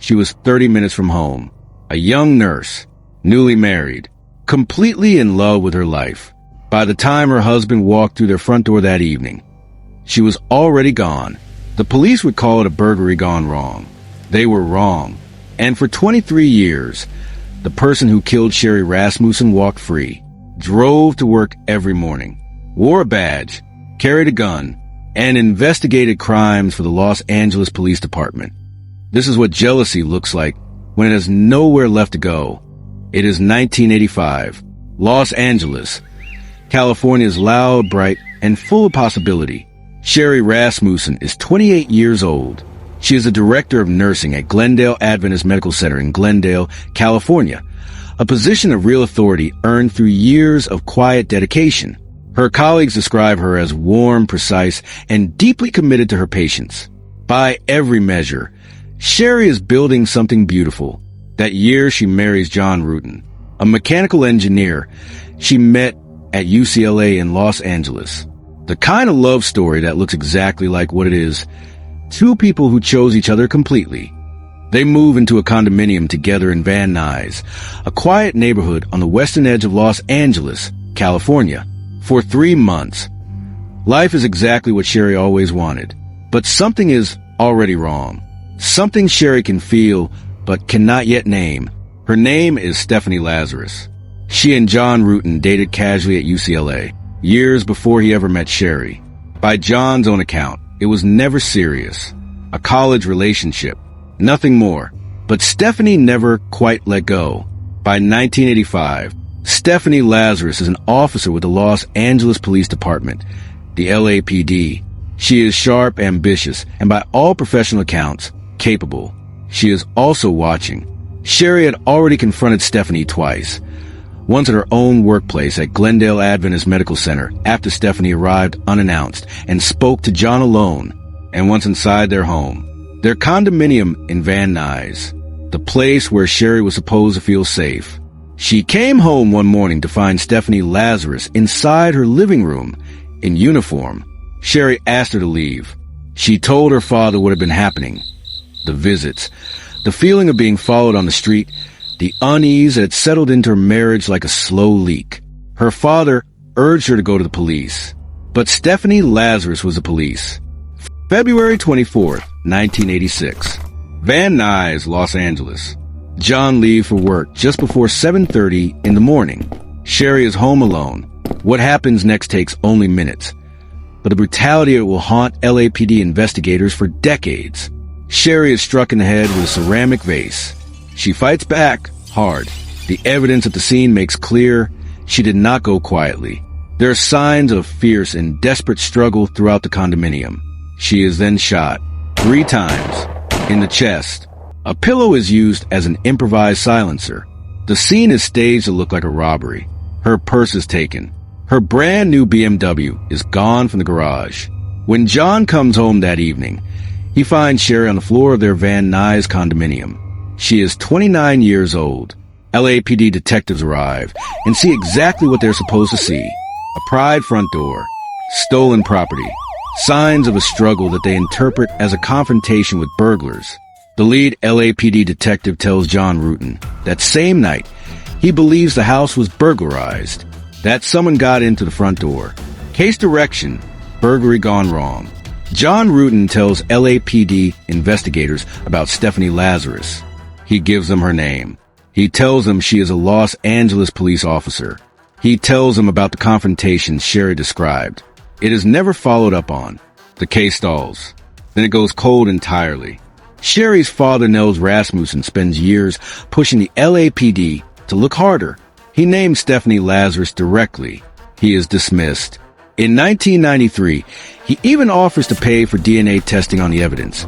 She was 30 minutes from home, a young nurse, newly married, completely in love with her life. By the time her husband walked through their front door that evening, she was already gone. The police would call it a burglary gone wrong. They were wrong. And for 23 years, the person who killed Sherri Rasmussen walked free, drove to work every morning, wore a badge, carried a gun, and investigated crimes for the Los Angeles Police Department. This is what jealousy looks like when it has nowhere left to go. It is 1985. Los Angeles. California is loud, bright, and full of possibility. Sherri Rasmussen is 28 years old. She is the director of nursing at Glendale Adventist Medical Center in Glendale, California, a position of real authority earned through years of quiet dedication. Her colleagues describe her as warm, precise, and deeply committed to her patients. By every measure, Sherri is building something beautiful. That year, she marries John Rutan, a mechanical engineer she met at UCLA in Los Angeles. The kind of love story that looks exactly like what it is. Two people who chose each other completely. They move into a condominium together in Van Nuys, a quiet neighborhood on the western edge of Los Angeles, California, for 3 months. Life is exactly what Sherri always wanted, but something is already wrong. Something Sherri can feel, but cannot yet name. Her name is Stephanie Lazarus. She and John Rutan dated casually at UCLA, years before he ever met Sherri. By John's own account, it was never serious. A college relationship. Nothing more. But Stephanie never quite let go. By 1985, Stephanie Lazarus is an officer with the Los Angeles Police Department, the LAPD. She is sharp, ambitious, and by all professional accounts, capable. She is also watching. Sherri had already confronted Stephanie twice. Once at her own workplace at Glendale Adventist Medical Center after Stephanie arrived unannounced and spoke to John alone, and once inside their home, their condominium in Van Nuys, the place where Sherri was supposed to feel safe. She came home one morning to find Stephanie Lazarus inside her living room in uniform. Sherri asked her to leave. She told her father what had been happening. The visits, the feeling of being followed on the street, the unease that had settled into her marriage like a slow leak. Her father urged her to go to the police. But Stephanie Lazarus was the police. February 24th, 1986. Van Nuys, Los Angeles. John leaves for work just before 7:30 in the morning. Sherri is home alone. What happens next takes only minutes. But the brutality will haunt LAPD investigators for decades. Sherri is struck in the head with a ceramic vase. She fights back, hard. The evidence at the scene makes clear she did not go quietly. There are signs of fierce and desperate struggle throughout the condominium. She is then shot 3 times in the chest. A pillow is used as an improvised silencer. The scene is staged to look like a robbery. Her purse is taken. Her brand new BMW is gone from the garage. When John comes home that evening, he finds Sherri on the floor of their Van Nuys condominium. She is 29 years old. LAPD detectives arrive and see exactly what they're supposed to see. A pried front door, stolen property, signs of a struggle that they interpret as a confrontation with burglars. The lead LAPD detective tells John Rutan that same night he believes the house was burglarized, that someone got into the front door. Case direction, burglary gone wrong. John Rutan tells LAPD investigators about Stephanie Lazarus. He gives them her name. He tells them she is a Los Angeles police officer. He tells them about the confrontation Sherri described. It is never followed up on. The case stalls. Then it goes cold entirely. Sherri's father, Nuys Rasmussen, spends years pushing the LAPD to look harder. He names Stephanie Lazarus directly. He is dismissed. In 1993, he even offers to pay for DNA testing on the evidence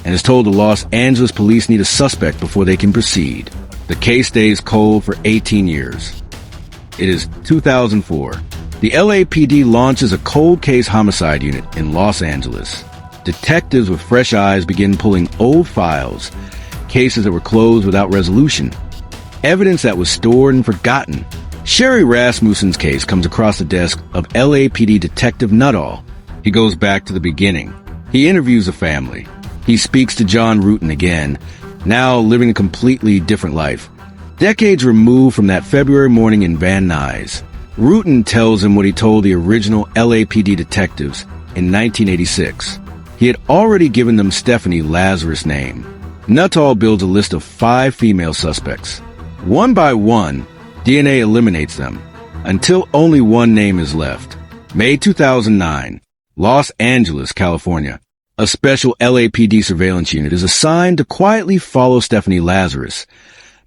and is told the Los Angeles police need a suspect before they can proceed. The case stays cold for 18 years. It is 2004. The LAPD launches a cold case homicide unit in Los Angeles. Detectives with fresh eyes begin pulling old files, cases that were closed without resolution, evidence that was stored and forgotten. Sherri Rasmussen's case comes across the desk of LAPD Detective Nuttall. He goes back to the beginning. He interviews the family. He speaks to John Rutan again, now living a completely different life. Decades removed from that February morning in Van Nuys, Rutan tells him what he told the original LAPD detectives in 1986. He had already given them Stephanie Lazarus' name. Nuttall builds a list of 5 female suspects. One by one, DNA eliminates them, until only one name is left. May 2009, Los Angeles, California. A special LAPD surveillance unit is assigned to quietly follow Stephanie Lazarus,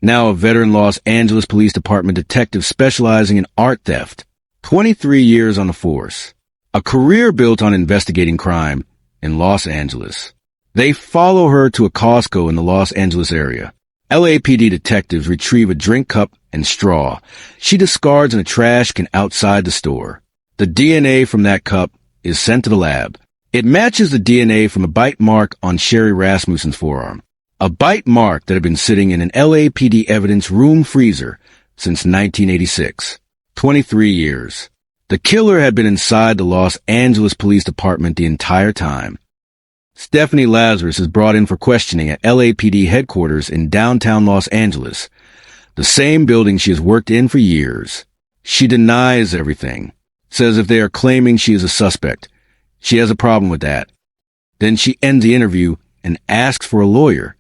now a veteran Los Angeles Police Department detective specializing in art theft. 23 years on the force. A career built on investigating crime in Los Angeles. They follow her to a Costco in the Los Angeles area. LAPD detectives retrieve a drink cup and straw. She discards in a trash can outside the store. The DNA from that cup is sent to the lab. It matches the DNA from a bite mark on Sherri Rasmussen's forearm. A bite mark that had been sitting in an LAPD evidence room freezer since 1986. 23 years. The killer had been inside the Los Angeles Police Department the entire time. Stephanie Lazarus is brought in for questioning at LAPD headquarters in downtown Los Angeles, the same building she has worked in for years. She denies everything, says if they are claiming she is a suspect, she has a problem with that. Then she ends the interview and asks for a lawyer.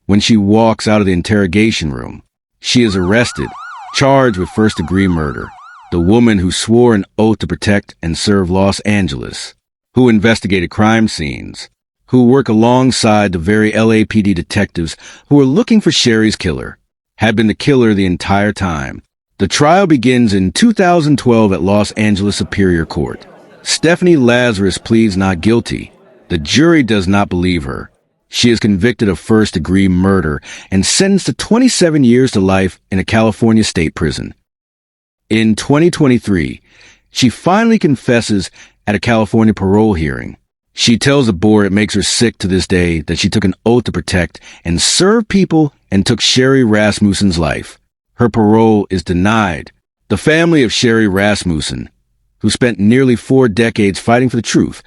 When she walks out of the interrogation room, she is arrested, charged with first-degree murder. The woman who swore an oath to protect and serve Los Angeles, who investigated crime scenes, who work alongside the very LAPD detectives who are looking for Sherri's killer, had been the killer the entire time. The trial begins in 2012 at Los Angeles Superior Court. Stephanie Lazarus pleads not guilty. The jury does not believe her. She is convicted of first-degree murder and sentenced to 27 years to life in a California state prison. In 2023, she finally confesses at a California parole hearing. She tells the board it makes her sick to this day that she took an oath to protect and serve people and took Sherri Rasmussen's life. Her parole is denied. The family of Sherri Rasmussen, who spent nearly 4 decades fighting for the truth,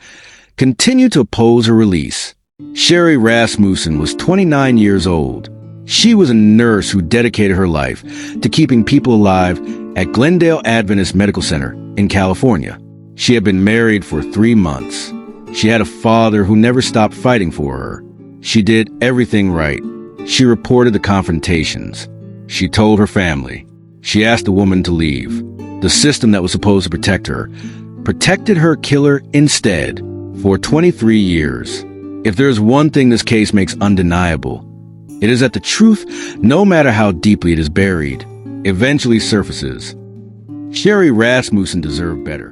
continue to oppose her release. Sherri Rasmussen was 29 years old. She was a nurse who dedicated her life to keeping people alive at Glendale Adventist Medical Center in California. She had been married for 3 months. She had a father who never stopped fighting for her. She did everything right. She reported the confrontations. She told her family. She asked the woman to leave. The system that was supposed to protect her protected her killer instead for 23 years. If there is one thing this case makes undeniable, it is that the truth, no matter how deeply it is buried, eventually surfaces. Sherri Rasmussen deserved better.